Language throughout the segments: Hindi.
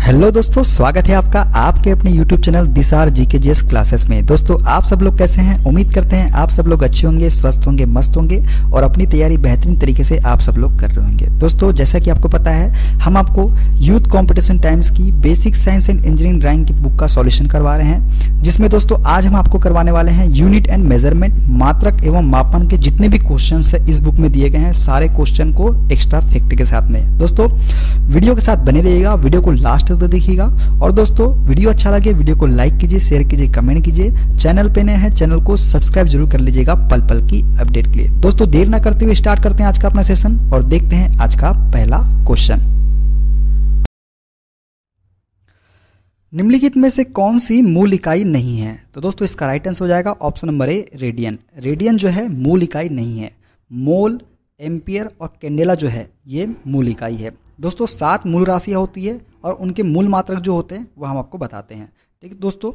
हेलो दोस्तों, स्वागत है आपका आपके अपने YouTube channel this R GKGS classes में। दोस्तों आप सब लोग कैसे हैं? उम्मीद करते हैं आप सब लोग अच्छे होंगे, स्वस्थ होंगे, मस्त होंगे और अपनी तैयारी बेहतरीन तरीके से आप सब लोग कर रहे होंगे। दोस्तों जैसा कि आपको पता है, हम आपको यूथ कंपटीशन टाइम्स की basic science and engineering drawing की बुक का सॉल्यूशन करवा रहे हैं, जिसमें दोस्तों आज हम आपको करवाने वाले हैं यूनिट एंड मेजरमेंट, मात्रक एवं मापन के जितने भी क्वेश्चन है इस बुक में दिए गए हैं, सारे क्वेश्चन को एक्स्ट्रा फैक्ट के साथ में। दोस्तों वीडियो के साथ बने रहिएगा, वीडियो को लास्ट तक देखिएगा। और दोस्तों वीडियो अच्छा लगे वीडियो को लाइक कीजिए, शेयर कीजिए, कमेंट कीजिए। चैनल पे नए हैं चैनल को सब्सक्राइब जरूर कर लीजिएगा पल पल की अपडेट के लिए। दोस्तों देर ना करते हुए स्टार्ट करते हैं आज का अपना सेशन और देखते हैं आज का पहला क्वेश्चन। निम्नलिखित में से कौन सी मूल इकाई नहीं है? तो दोस्तों इसका राइट आंसर हो जाएगा option number A, radian. Radian जो है मूल इकाई नहीं है। मोल, एम्पियर और कैंडेला जो है ये मूल इकाई है। दोस्तों 7 मूल राशियां होती है और उनके मूल मात्रक जो होते हैं वह हम आपको बताते हैं। ठीक है दोस्तों,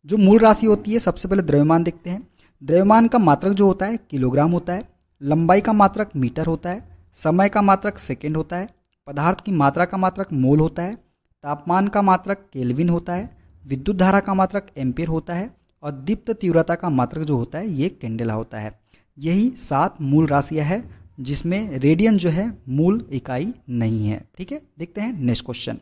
जो मूल राशि होती है सबसे पहले द्रव्यमान देखते हैं। द्रव्यमान का मात्रक जो होता है किलोग्राम होता है। लंबाई का मात्रक मीटर होता है। समय का मात्रक सेकेंड होता है। पदार्थ की मात्रा का मात्रक मोल होता है। तापमान का मात्रक केल्विन होता है। विद्युत धारा का मात्रक एम्पियर होता है और दीप्त तीव्रता का मात्रक जो होता है ये कैंडेला होता है। यही 7 मूल राशियां है जिसमें रेडियन जो है मूल इकाई नहीं है। ठीक है, देखते हैं नेक्स्ट क्वेश्चन।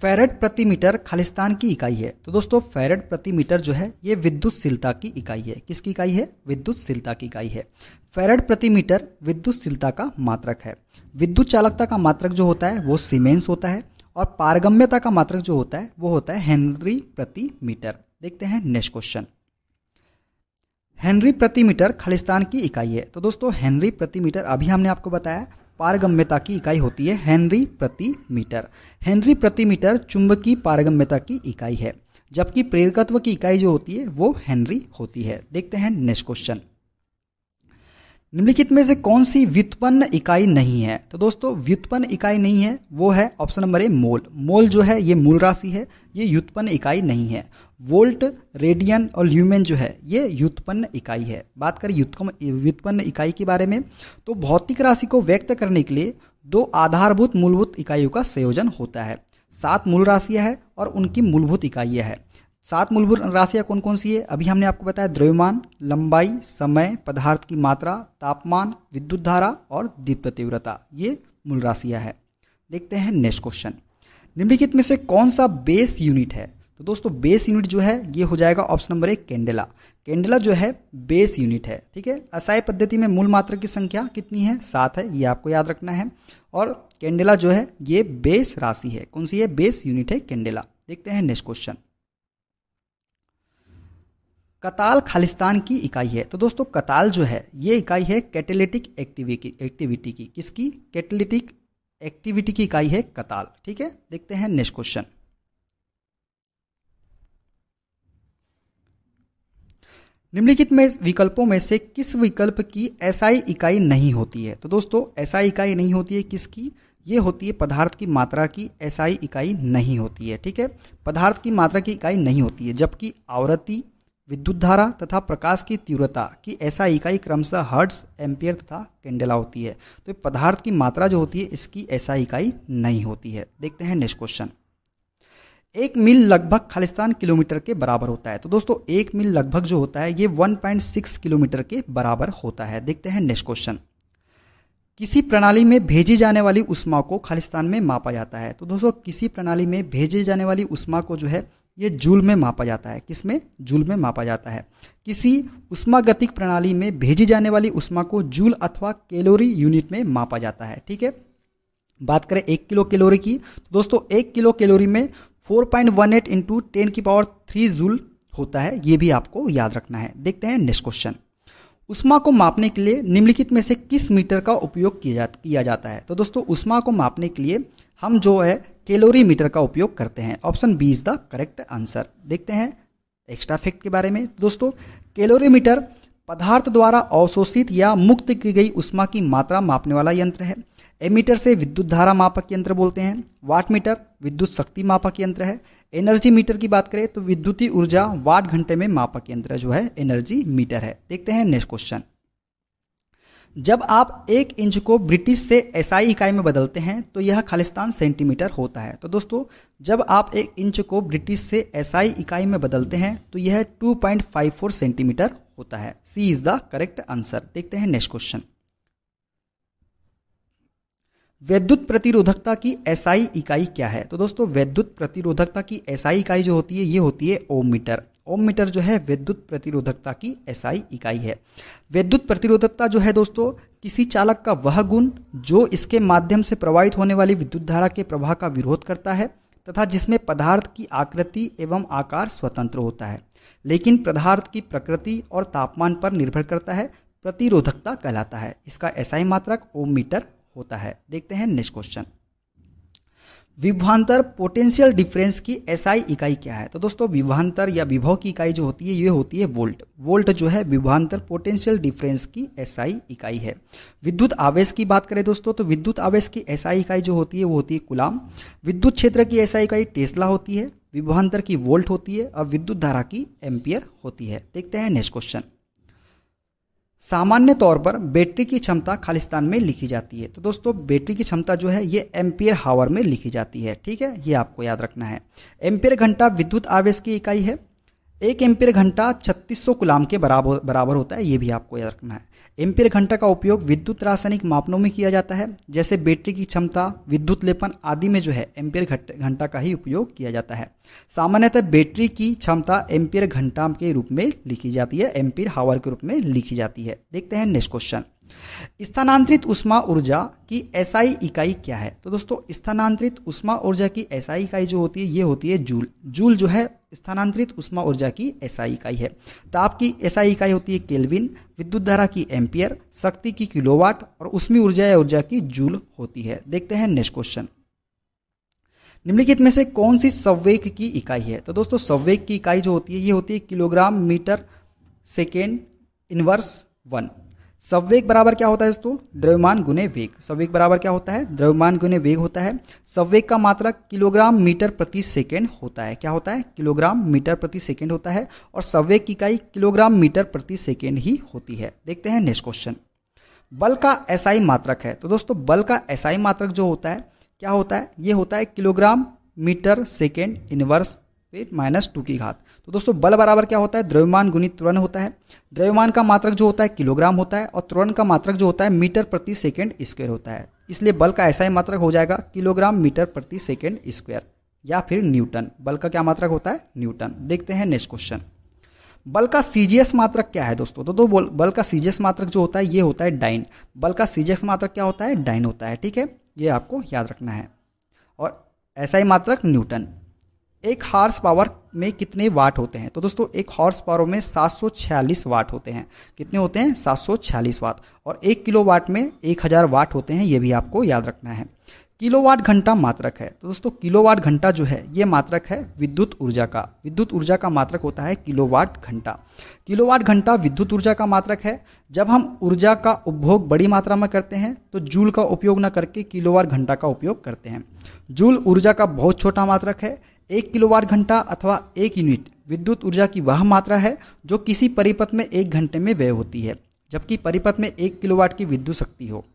फैरेड प्रति मीटर खालिस्तान की इकाई है। तो दोस्तों फैरेड प्रति मीटर जो है ये विद्युतशीलता की इकाई है। किसकी इकाई है? विद्युतशीलता की इकाई है। फैरेड प्रति मीटर विद्युतशीलता का मात्रक है। विद्युत चालकता का मात्रक जो होता है वो सीमेंस होता है और पारगम्यता का मात्रक जो होता है वो होता है हेनरी प्रति मीटर। देखते हैं नेक्स्ट क्वेश्चन। हेनरी प्रति मीटर खालिस्तान की इकाई है। तो दोस्तों हेनरी प्रति मीटर अभी हमने आपको बताया पारगम्यता की इकाई होती है हेनरी प्रति मीटर। हेनरी प्रति मीटर चुंबकीय पारगम्यता की इकाई है, जबकि प्रेरकत्व की इकाई जो होती है वो हेनरी होती है। देखते हैं नेक्स्ट क्वेश्चन। निम्नलिखित में से कौन सी व्युत्पन्न इकाई नहीं है? तो दोस्तों व्युत्पन्न इकाई नहीं है वो है ऑप्शन नंबर ए, मोल। मोल जो है ये मूल राशि है, ये व्युत्पन्न इकाई नहीं है। वोल्ट, रेडियन और ल्यूमेन जो है ये व्युत्पन्न इकाई है। बात करें व्युत्पन्न इकाई के बारे में तो भौतिक राशि को व्यक्त करने के लिए 2 आधारभूत मूलभूत इकाइयों का संयोजन होता है। 7 मूल राशियां हैं और उनकी मूलभूत इकाइयां हैं। 7 मूलभूत राशियां कौन कौन सी है? अभी हमने आपको बताया द्रव्यमान, लंबाई, समय, पदार्थ की मात्रा, तापमान, विद्युत धारा और दीप्त तीव्रता, ये मूल राशियां हैं। देखते हैं नेक्स्ट क्वेश्चन। निम्नलिखित में से कौन सा बेस यूनिट है? तो दोस्तों बेस यूनिट जो है ये हो जाएगा ऑप्शन नंबर 1, कैंडेला। कैंडेला जो है बेस यूनिट है। ठीक है, असाई पद्धति में मूल मात्रक की संख्या कितनी है? 7 है, ये आपको याद रखना है। और कैंडेला जो है ये बेस राशि है। कौन सी है? बेस यूनिट है कैंडेला। देखते हैं नेक्स्ट क्वेश्चन। कताल खालिस्तान की इकाई है। तो दोस्तों कताल जो है ये इकाई है कैटेलिटिक एक्टिविटी की। किसकी? कैटेलिटिक एक्टिविटी की इकाई है कताल। ठीक है, देखते हैं नेक्स्ट क्वेश्चन। निम्नलिखित में विकल्पों में से किस विकल्प की एसआई इकाई नहीं होती है? तो दोस्तों एसआई इकाई नहीं होती है किसकी? ये होती है पदार्थ की मात्रा की एसआई इकाई नहीं होती है। ठीक है, पदार्थ की मात्रा की इकाई नहीं होती है, जबकि आवृत्ति, विद्युत धारा तथा प्रकाश की तीव्रता की एसआई इकाई क्रमशः हर्ट्ज, एम्पियर तथा कैंडेला होती है। तो पदार्थ की मात्रा जो होती है इसकी एसआई इकाई नहीं होती है। देखते हैं नेक्स्ट क्वेश्चन। 1 मील लगभग खालिस्तान किलोमीटर के बराबर होता है। तो दोस्तों 1 मील लगभग जो होता है ये 1.6 किलोमीटर के बराबर होता है। देखते हैं नेक्स्ट क्वेश्चन। किसी प्रणाली में भेजी जाने वाली ऊष्मा को खालिस्तान में मापा जाता है। तो दोस्तों किसी प्रणाली में भेजे जाने वाली ऊष्मा को जो है ये जूल में मापा जाता है। किसमें? जूल में मापा जाता है। किसी उष्मागतिक प्रणाली में भेजी जाने वाली ऊष्मा को जूल अथवा कैलोरी यूनिट में मापा जाता है। ठीक है, बात करें 1 किलो कैलोरी की तो दोस्तों 1 किलो कैलोरी में 4.18 इंटू 10³ जूल होता है। ये भी आपको याद रखना है। देखते हैं नेक्स्ट क्वेश्चन। ऊष्मा को मापने के लिए निम्नलिखित में से किस मीटर का उपयोग किया जाता है? तो दोस्तों ऊष्मा को मापने के लिए हम जो है कैलोरी मीटर का उपयोग करते हैं। Option B is the correct answer. देखते हैं एक्स्ट्रा फैक्ट के बारे में। दोस्तों कैलोरी मीटर पदार्थ द्वारा अवशोषित या मुक्त की गई ऊष्मा की मात्रा मापने वाला यंत्र है। एमीटर से विद्युत धारा मापक यंत्र बोलते हैं। वाट मीटर विद्युत शक्ति मापक यंत्र है। एनर्जी मीटर की बात करें तो विद्युतीय ऊर्जा वाट घंटे में मापक यंत्र जो है एनर्जी मीटर है। देखते हैं नेक्स्ट क्वेश्चन। जब आप 1 इंच को ब्रिटिश से एसआई इकाई में बदलते हैं तो यह खालिस्तान सेंटीमीटर होता है। तो दोस्तों जब आप 1 इंच को ब्रिटिश से एसआई इकाई में बदलते हैं तो यह 2.54 सेंटीमीटर होता है। सी इज द करेक्ट आंसर। देखते हैं नेक्स्ट क्वेश्चन। विद्युत प्रतिरोधकता की एसआई इकाई क्या है? तो दोस्तों विद्युत प्रतिरोधकता की एसआई इकाई जो होती है ये होती है ओम मीटर। ओम मीटर जो है विद्युत प्रतिरोधकता की एसआई इकाई है। विद्युत प्रतिरोधकता जो है दोस्तों किसी चालक का वह गुण जो इसके माध्यम से प्रवाहित होने वाली विद्युत धारा के प्रवाह का विरोध करता है तथा जिसमें पदार्थ की आकृति एवं आकार स्वतंत्र होता है, लेकिन पदार्थ की प्रकृति और तापमान पर निर्भर करता है, प्रतिरोधकता कहलाता है। इसका एसआई मात्रक ओम मीटर होता है। देखते हैं नेक्स्ट क्वेश्चन। विभवांतर पोटेंशियल डिफरेंस की एसआई इकाई क्या है? तो दोस्तों विभवांतर या विभव की इकाई जो होती है ये होती है वोल्ट। वोल्ट जो है विभवांतर पोटेंशियल डिफरेंस की एसआई इकाई है। विद्युत आवेश की बात करें दोस्तों तो विद्युत आवेश की एसआई इकाई जो होती है वो होती है कूलाम। विद्युत क्षेत्र की एसआई इकाई टेस्ला होती है। विभवांतर की वोल्ट होती है और विद्युत धारा की एम्पियर होती है। देखते हैं नेक्स्ट क्वेश्चन। सामान्य तौर पर बैटरी की क्षमता खालिस्तान में लिखी जाती है। तो दोस्तों बैटरी की क्षमता जो है ये एम्पियर हावर में लिखी जाती है। ठीक है, ये आपको याद रखना है। एम्पियर घंटा विद्युत आवेश की इकाई है। 1 एम्पियर घंटा 3600 कूलाम के बराबर होता है, ये भी आपको याद रखना है। एम्पियर घंटा का उपयोग विद्युत रासायनिक मापनों में किया जाता है, जैसे बैटरी की क्षमता, विद्युत लेपन आदि में जो है एम्पियर घंटा का ही उपयोग किया जाता है। सामान्यतः बैटरी की क्षमता एम्पियर घंटा के रूप में लिखी जाती है, एम्पियर हावर के रूप में लिखी जाती है। देखते हैं नेक्स्ट क्वेश्चन। स्थानांतरित ऊष्मा ऊर्जा की एसआई इकाई क्या है? तो दोस्तों स्थानांतरित ऊष्मा ऊर्जा की एसआई इकाई जो होती है ये होती है जूल। जूल जो है स्थानांतरित ऊष्मा ऊर्जा की एसआई इकाई है। ताप की एसआई इकाई होती है केल्विन, विद्युत धारा की एम्पियर, शक्ति की किलोवाट और ऊष्मीय ऊर्जा या ऊर्जा की जूल होती है। देखते हैं नेक्स्ट क्वेश्चन। निम्नलिखित में से कौन सी संवेग की इकाई है? तो दोस्तों संवेग की इकाई जो होती है ये होती है किलोग्राम मीटर सेकेंड इनवर्स 1। संवेग बराबर क्या होता है दोस्तों? द्रव्यमान गुने वेग। संवेग बराबर क्या होता है? द्रव्यमान गुने वेग होता है। संवेग का मात्रक किलोग्राम मीटर प्रति सेकेंड होता है। क्या होता है? किलोग्राम मीटर प्रति सेकेंड होता है और संवेग की इकाई किलोग्राम मीटर प्रति सेकेंड ही होती है। देखते हैं नेक्स्ट क्वेश्चन। बल का एसआई मात्रक है। तो दोस्तों बल का एसआई मात्रक जो होता है क्या होता है? ये होता है किलोग्राम मीटर सेकेंड इनवर्स -2 की घात। तो दोस्तों बल बराबर क्या होता है? द्रव्यमान गुणित त्वरण होता है। द्रव्यमान का मात्रक जो होता है किलोग्राम होता है और त्वरण का मात्रक जो होता है मीटर प्रति सेकेंड स्क्वायर होता है। इसलिए बल का एसआई मात्रक हो जाएगा किलोग्राम मीटर प्रति सेकेंड स्क्वायर या फिर न्यूटन। बल का क्या मात्रक होता है? न्यूटन। देखते हैं नेक्स्ट क्वेश्चन। बल का सीजीएस मात्रक क्या है दोस्तों? तो बल का सीजीएस मात्रक जो होता है ये होता है डाइन। बल का सीजीएस मात्रक क्या होता है? डाइन होता है। ठीक है, ये आपको याद रखना है। और एसआई मात्रक न्यूटन। 1 हॉर्स पावर में कितने वाट होते हैं? तो दोस्तों 1 हॉर्स पावर में 746 वाट होते हैं। कितने होते हैं? 746 वाट। और 1 किलोवाट में 1000 वाट होते हैं, ये भी आपको याद रखना है। किलोवाट घंटा मात्रक है। तो दोस्तों किलोवाट घंटा जो है ये मात्रक है विद्युत ऊर्जा का। विद्युत ऊर्जा का मात्रक होता है किलोवाट घंटा। किलोवाट घंटा विद्युत ऊर्जा का मात्रक है। जब हम ऊर्जा का उपभोग बड़ी मात्रा में करते हैं तो जूल का उपयोग न करके किलोवाट घंटा का उपयोग करते हैं। जूल ऊर्जा का बहुत छोटा मात्रक है। 1 किलोवाट घंटा अथवा 1 यूनिट विद्युत ऊर्जा की वह मात्रा है जो किसी परिपथ में 1 घंटे में व्यय होती है, जबकि परिपथ में 1 किलोवाट की विद्युत शक्ति हो।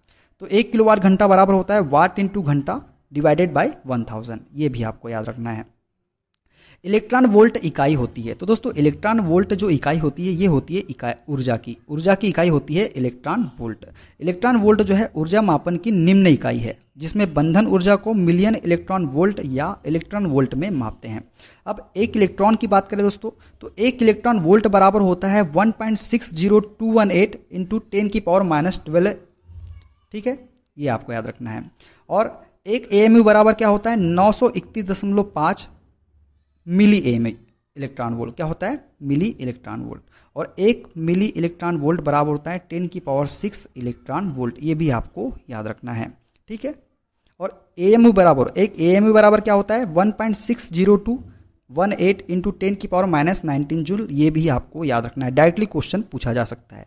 तो 1 किलोवाट घंटा बराबर होता है वाट इंटू घंटा डिवाइडेड बाय 1000। ये भी आपको याद रखना है। इलेक्ट्रॉन वोल्ट इकाई होती है। तो दोस्तों इलेक्ट्रॉन वोल्ट जो इकाई होती है ये होती है इकाई ऊर्जा की इकाई होती है इलेक्ट्रॉन वोल्ट। इलेक्ट्रॉन वोल्ट जो है ऊर्जा मापन की निम्न इकाई है जिसमें बंधन ऊर्जा को मिलियन इलेक्ट्रॉन वोल्ट या इलेक्ट्रॉन वोल्ट में मापते हैं। अब 1 इलेक्ट्रॉन की बात करें दोस्तों तो 1 इलेक्ट्रॉन वोल्ट बराबर होता है 1.60218 इंटू 10⁻12। ठीक है, ये आपको याद रखना है। और 1 AMU बराबर क्या होता है? 931.5 मिली एम इलेक्ट्रॉन वोल्ट। क्या होता है? Milli electron volt. और 1 मिली इलेक्ट्रॉन वोल्ट बराबर होता है 10⁻6 इलेक्ट्रॉन वोल्ट। ये भी आपको याद रखना है। ठीक है, और AMU बराबर 1 AMU बराबर क्या होता है? 1.60218 इंटू 10⁻19 जूल। ये भी आपको याद रखना है, डायरेक्टली क्वेश्चन पूछा जा सकता है।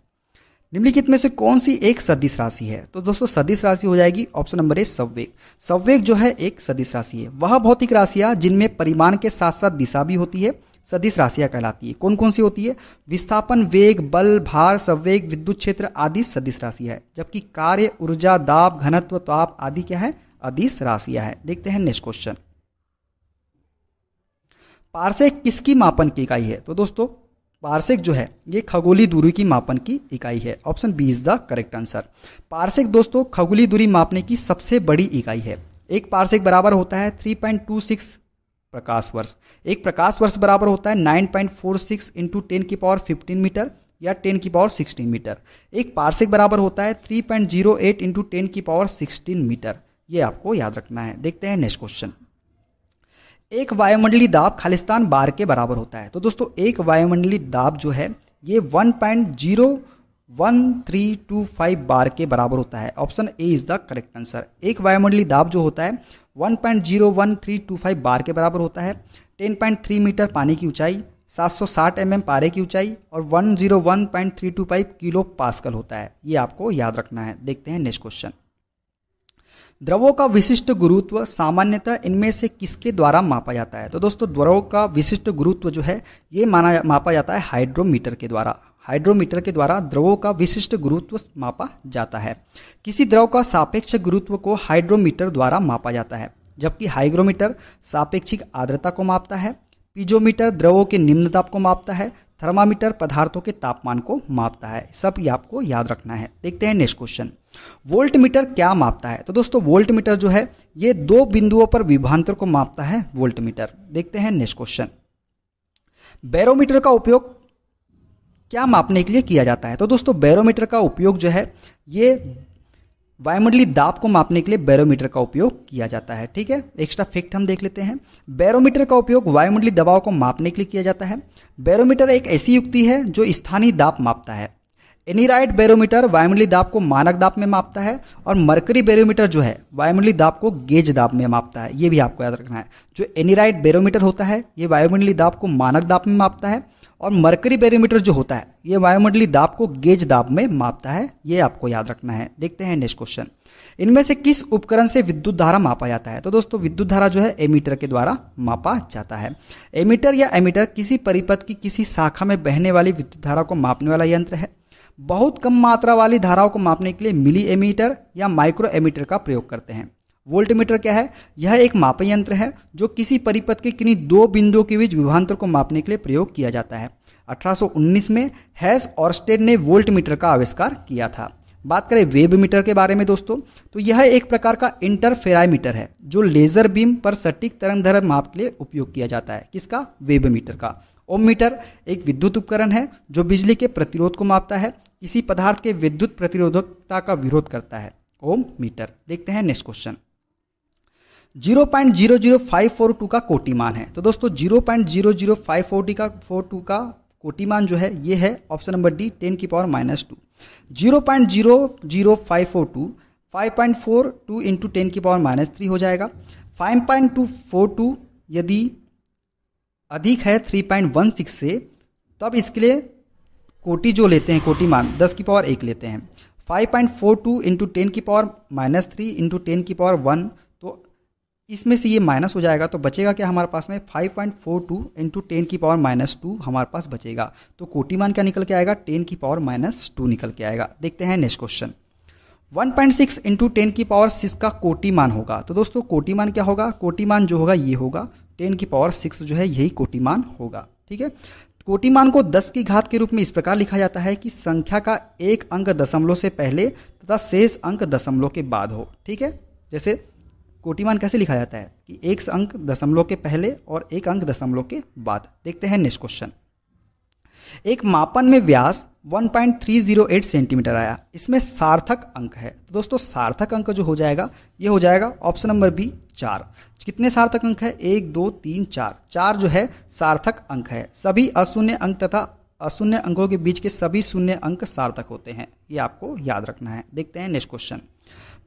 निम्नलिखित में से कौन सी एक सदिश राशि है? तो दोस्तों सदिश राशि हो जाएगी ऑप्शन नंबर ए संवेग। संवेग जो है एक सदिश राशि है। वह भौतिक राशियां जिनमें परिमाण के साथ साथ दिशा भी होती है। सदिश राशियां कहलाती है। कौन कौन सी होती है? विस्थापन, वेग, बल, भार, संवेग, विद्युत क्षेत्र आदि सदिश राशियां है, जबकि कार्य, ऊर्जा, दाब, घनत्व, ताप आदि क्या है? अदिश राशियां है। देखते हैं नेक्स्ट क्वेश्चन। पारसेक किसकी मापन की इकाई है? तो दोस्तों पारसेक जो है ये खगोलीय दूरी की मापन की इकाई है। Option B is the correct answer. Parsec दोस्तों खगोलीय दूरी मापने की सबसे बड़ी इकाई है। एक पारसेक बराबर होता है 3.26 प्रकाश वर्ष। एक प्रकाश वर्ष बराबर होता है 9.46 इंटू 10⁻15 मीटर या 10⁻16 मीटर। एक पारसेक बराबर होता है 3.08 इंटू 10⁻16 मीटर। ये आपको याद रखना है। देखते हैं नेक्स्ट क्वेश्चन। एक वायुमंडलीय दाब खालिस्तान बार के बराबर होता है। तो दोस्तों एक वायुमंडलीय दाब जो है ये 1.01325 बार के बराबर होता है। Option A is the correct answer. एक वायुमंडलीय दाब जो होता है 1.01325 बार के बराबर होता है। 10.3 मीटर पानी की ऊंचाई, 760 पारे की ऊंचाई और 101.325 किलो पास्कल होता है। ये आपको याद रखना है। देखते हैं नेक्स्ट क्वेश्चन। द्रवों का विशिष्ट गुरुत्व सामान्यतः इनमें से किसके द्वारा मापा जाता है? तो दोस्तों द्रवों का विशिष्ट गुरुत्व जो है ये मापा जाता है हाइड्रोमीटर के द्वारा। हाइड्रोमीटर के द्वारा द्रवों का विशिष्ट गुरुत्व मापा जाता है। किसी द्रव का सापेक्ष गुरुत्व को हाइड्रोमीटर द्वारा मापा जाता है, जबकि हाइग्रोमीटर सापेक्षिक आर्द्रता को मापता है। पीजोमीटर द्रवों के निम्न दाब को मापता है। थर्मामीटर पदार्थों के तापमान को मापता है। सब ये आपको याद रखना है। देखते हैं नेक्स्ट क्वेश्चन। वोल्टमीटर क्या मापता है? तो दोस्तों वोल्टमीटर जो है ये दो बिंदुओं पर विभवांतर को मापता है वोल्टमीटर। देखते हैं नेक्स्ट क्वेश्चन। बैरोमीटर का उपयोग क्या मापने के लिए किया जाता है? तो दोस्तों बैरोमीटर का उपयोग जो है ये वायुमंडलीय दाब को मापने के लिए बैरोमीटर का उपयोग किया जाता है। ठीक है, एक्स्ट्रा फैक्ट हम देख लेते हैं। बैरोमीटर का उपयोग वायुमंडलीय दबाव को मापने के लिए किया जाता है। बैरोमीटर एक ऐसी युक्ति है जो स्थानीय दाब मापता है। एनीराइट बैरोमीटर वायुमंडलीय दाब को मानक दाब में मापता है और मरकरी बैरोमीटर जो है वायुमंडलीय दाब को गेज दाब में मापता है। ये भी आपको याद रखना है। जो एनीराइट बैरोमीटर होता है ये वायुमंडलीय दाब को मानक दाब में मापता है और मरकरी बैरोमीटर जो होता है ये वायुमंडलीय दाब को गेज दाब में मापता है। ये आपको याद रखना है। देखते हैं नेक्स्ट क्वेश्चन। इनमें से किस उपकरण से विद्युत धारा मापा जाता है? तो दोस्तों विद्युत धारा जो है एमीटर के द्वारा मापा जाता है। एमीटर या एमीटर किसी परिपथ की किसी शाखा में बहने वाली विद्युत धारा को मापने वाला यंत्र है। बहुत कम मात्रा वाली धाराओं को मापने के लिए मिली एमीटर या माइक्रो एमीटर का प्रयोग करते हैं। वोल्टमीटर क्या है? यह एक मापन यंत्र है जो किसी परिपथ के किन्हीं दो बिंदुओं के बीच विभवांतर को मापने के लिए प्रयोग किया जाता है। 1819 में हैस ऑर्स्टेड ने वोल्टमीटर का आविष्कार किया था। बात करें वेब मीटर के बारे में दोस्तों, तो यह एक प्रकार का इंटरफेरामीटर है जो लेजर बीम पर सटीक तरंगदैर्घ्य माप के लिए उपयोग किया जाता है। किसका? वेब मीटर का। ओम मीटर एक विद्युत उपकरण है जो बिजली के प्रतिरोध को मापता है। किसी पदार्थ के विद्युत प्रतिरोधकता का विरोध करता है। ओम मीटर। देखते हैं नेक्स्ट क्वेश्चन। 0.00542 का कोटिमान है। तो दोस्तों 0.00542 का कोटिमान जो है ये है ऑप्शन नंबर डी 10⁻²। 0.00542 5.42 इंटू 10⁻³ हो जाएगा। 5.242 यदि अधिक है 3.16 से तब इसके लिए कोटि जो लेते हैं कोटिमान 10⁻1 लेते हैं। 5.42 इंटू 10⁻³ इंटू 10⁻1 तो इसमें से ये माइनस हो जाएगा तो बचेगा क्या हमारे पास में 5.42 इंटू 10⁻² हमारे पास बचेगा। तो कोटिमान क्या निकल के आएगा? 10⁻² निकल के आएगा। देखते हैं नेक्स्ट क्वेश्चन। 1.6 इंटू 10⁻6 का कोटिमान होगा। तो दोस्तों कोटिमान क्या होगा? कोटिमान जो होगा ये होगा 10⁻6 जो है यही कोटिमान होगा। ठीक है, कोटिमान को 10 की घात के रूप में इस प्रकार लिखा जाता है कि संख्या का एक अंक दशमलव से पहले तथा शेष अंक दशमलव के बाद हो। ठीक है, जैसे कोटिमान कैसे लिखा जाता है कि एक अंक दशमलव के पहले और एक अंक दशमलव के बाद। देखते हैं नेक्स्ट क्वेश्चन। एक मापन में व्यास 1.308 सेंटीमीटर आया, इसमें सार्थक अंक है। तो दोस्तों सार्थक अंक जो हो जाएगा ये हो जाएगा ऑप्शन नंबर बी 4। कितने सार्थक अंक है? 1 2 3 4। 4 जो है सार्थक अंक है। सभी अशून्य अंक तथा अशून्य अंकों के बीच के सभी शून्य अंक सार्थक होते हैं। ये आपको याद रखना है। देखते हैं नेक्स्ट क्वेश्चन।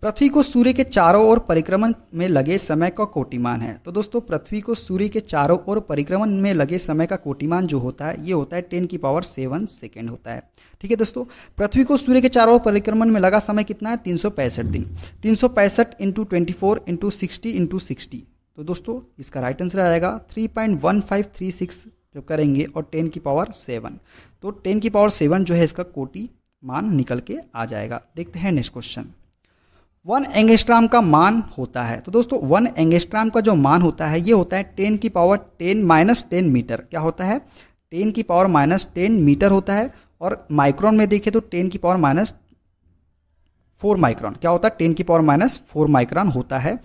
पृथ्वी को सूर्य के चारों ओर परिक्रमण में लगे समय का कोटिमान है। तो दोस्तों पृथ्वी को सूर्य के चारों ओर परिक्रमण में लगे समय का कोटिमान जो होता है ये होता है 10⁻7 सेकेंड होता है। ठीक है दोस्तों, पृथ्वी को सूर्य के चारों ओर परिक्रमण में लगा समय कितना है? 365 दिन। 365 इंटू 24 इंटू 60 इंटू 60। तो दोस्तों इसका राइट आंसर आएगा 3.1536 जब करेंगे और 10 की पावर 7, तो 10 की पावर 7 जो है इसका कोटि मान निकल के आ जाएगा। देखते हैं नेक्स्ट क्वेश्चन। 1 एंगस्ट्रॉम का मान होता है, तो दोस्तों 1 एंगस्ट्रॉम का जो मान होता है ये होता है 10 की पावर 10 मीटर। क्या होता है? 10 की पावर -10 मीटर होता है। और माइक्रोन में देखें तो 10 की पावर -4 माइक्रोन। क्या होता है? 10 की पावर -4 माइक्रोन होता है।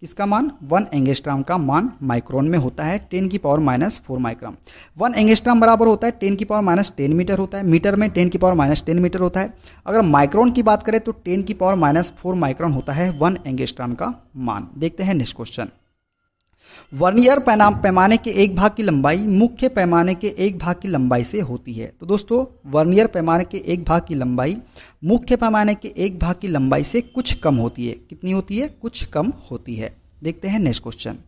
इसका मान 1 एंगस्ट्रॉम का मान माइक्रोन में होता है 10 की पावर -4 माइक्रोन। 1 एंगस्ट्रॉम बराबर होता है 10 की पावर -10 मीटर होता है। मीटर में 10 की पावर -10 मीटर होता है। अगर माइक्रोन की बात करें तो 10 की पावर -4 माइक्रोन होता है 1 एंगस्ट्रॉम का मान। देखते हैं नेक्स्ट क्वेश्चन। वर्नियर पैमाने के एक भाग की लंबाई मुख्य पैमाने के एक भाग की लंबाई से होती है। तो दोस्तों वर्नियर पैमाने के एक भाग की लंबाई मुख्य पैमाने के एक भाग की लंबाई से कुछ कम होती है। कितनी होती है? कुछ कम होती है। देखते हैं नेक्स्ट क्वेश्चन।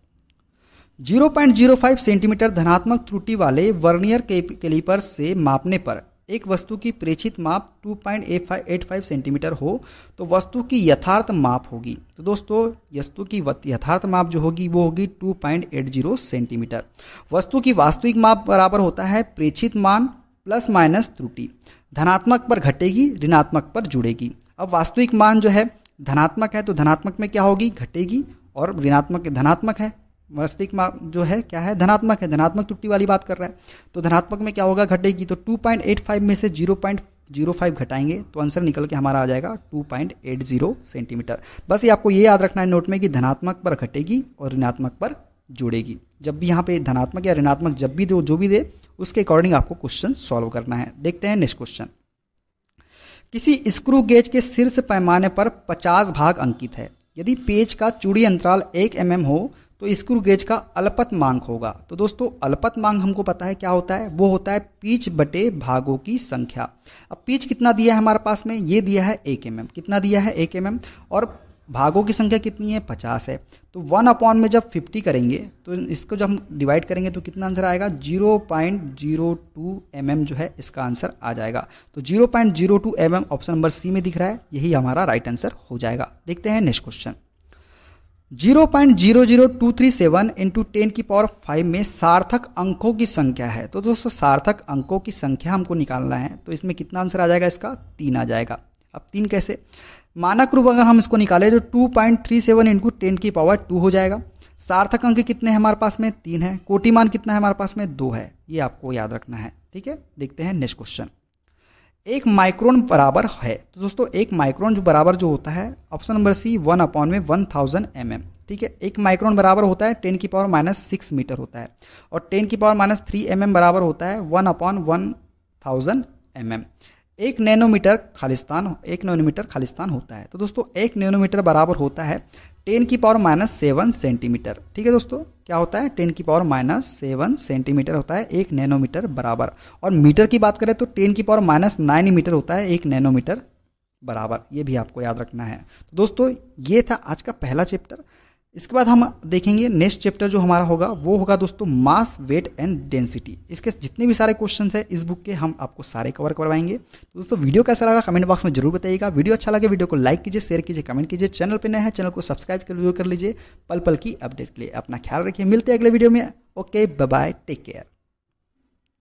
0.05 सेंटीमीटर धनात्मक त्रुटि वाले वर्नियर कैलिपर से मापने पर एक वस्तु की प्रेक्षित माप 2.85 सेंटीमीटर हो तो वस्तु की यथार्थ माप होगी। तो दोस्तों वस्तु की यथार्थ माप जो होगी वो होगी 2.80 सेंटीमीटर। वस्तु की वास्तविक माप बराबर होता है प्रेक्षित मान प्लस माइनस त्रुटि। धनात्मक पर घटेगी, ऋणात्मक पर जुड़ेगी। अब वास्तविक मान जो है धनात्मक है तो धनात्मक में क्या होगी? घटेगी। और ऋणात्मक धनात्मक है, वास्तविक माप जो है क्या है? धनात्मक है। धनात्मक त्रुटि वाली बात कर रहा है तो धनात्मक में क्या होगा? घटेगी। तो 2.85 में से 0.05 घटाएंगे तो आंसर निकल के हमारा आ जाएगा 2.80 सेंटीमीटर। बस ये आपको ये याद रखना है नोट में कि धनात्मक पर घटेगी और ऋणात्मक पर जुड़ेगी। जब भी यहाँ पे धनात्मक या ऋणात्मक जब भी दे जो भी दे उसके अकॉर्डिंग आपको क्वेश्चन सॉल्व करना है। देखते हैं नेक्स्ट क्वेश्चन। किसी स्क्रू गेज के शीर्ष पैमाने पर 50 भाग अंकित है। यदि पेज का चूड़ी अंतराल 1 mm हो तो स्क्रू गेज का अल्पतमांक होगा। तो दोस्तों अल्पतमांक हमको पता है क्या होता है? वो होता है पिच बटे भागों की संख्या। अब पिच कितना दिया है हमारे पास में? ये दिया है 1 mm। कितना दिया है? 1 mm। और भागों की संख्या कितनी है? 50 है। तो 1 में जब 50 करेंगे तो इसको जब हम डिवाइड करेंगे तो कितना आंसर आएगा? 0.02 mm जो है इसका आंसर आ जाएगा। तो 0.02 mm ऑप्शन नंबर सी में दिख रहा है, यही हमारा राइट आंसर हो जाएगा। देखते हैं नेक्स्ट क्वेश्चन। 0.00237 इंटू 10 की पावर 5 में सार्थक अंकों की संख्या है। तो दोस्तों सार्थक अंकों की संख्या हमको निकालना है तो इसमें कितना आंसर आ जाएगा? इसका 3 आ जाएगा। अब 3 कैसे? मानक रूप अगर हम इसको निकालें तो 2.37 इंटू 10 की पावर 2 हो जाएगा। सार्थक अंक कितने हैं हमारे पास में? 3 है। कोटि मान कितना है हमारे पास में? 2 है। ये आपको याद रखना है, ठीक है। देखते हैं नेक्स्ट क्वेश्चन। 1 माइक्रोन बराबर है। तो दोस्तों 1 माइक्रोन जो बराबर जो होता है ऑप्शन नंबर सी 1/1000 mm, ठीक है। 1 माइक्रोन बराबर होता है 10 की पावर -6 मीटर होता है। और 10 की पावर -3 mm बराबर होता है 1/1000 mm। 1 नैनोमीटर खालिस्तान होता है। तो दोस्तों 1 नैनोमीटर बराबर होता है 10 की पावर -7 सेंटीमीटर, ठीक है दोस्तों। क्या होता है? 10 की पावर -7 सेंटीमीटर होता है 1 नैनोमीटर बराबर। और मीटर की बात करें तो 10 की पावर -9 मीटर होता है 1 नैनोमीटर बराबर। ये भी आपको याद रखना है। तो दोस्तों ये था आज का पहला चैप्टर। इसके बाद हम देखेंगे नेक्स्ट चैप्टर जो हमारा होगा वो होगा दोस्तों मास, वेट एंड डेंसिटी। इसके जितने भी सारे क्वेश्चंस हैं इस बुक के हम आपको सारे कवर करवाएंगे। तो दोस्तों वीडियो कैसा लगा कमेंट बॉक्स में जरूर बताइएगा। वीडियो अच्छा लगे वीडियो को लाइक कीजिए, शेयर कीजिए, कमेंट कीजिए। चैनल पर नए हैं चैनल को सब्सक्राइब कर लीजिए पल पल की अपडेट के लिए। अपना ख्याल रखिए, मिलते हैं अगले वीडियो में। Okay bye bye, take care.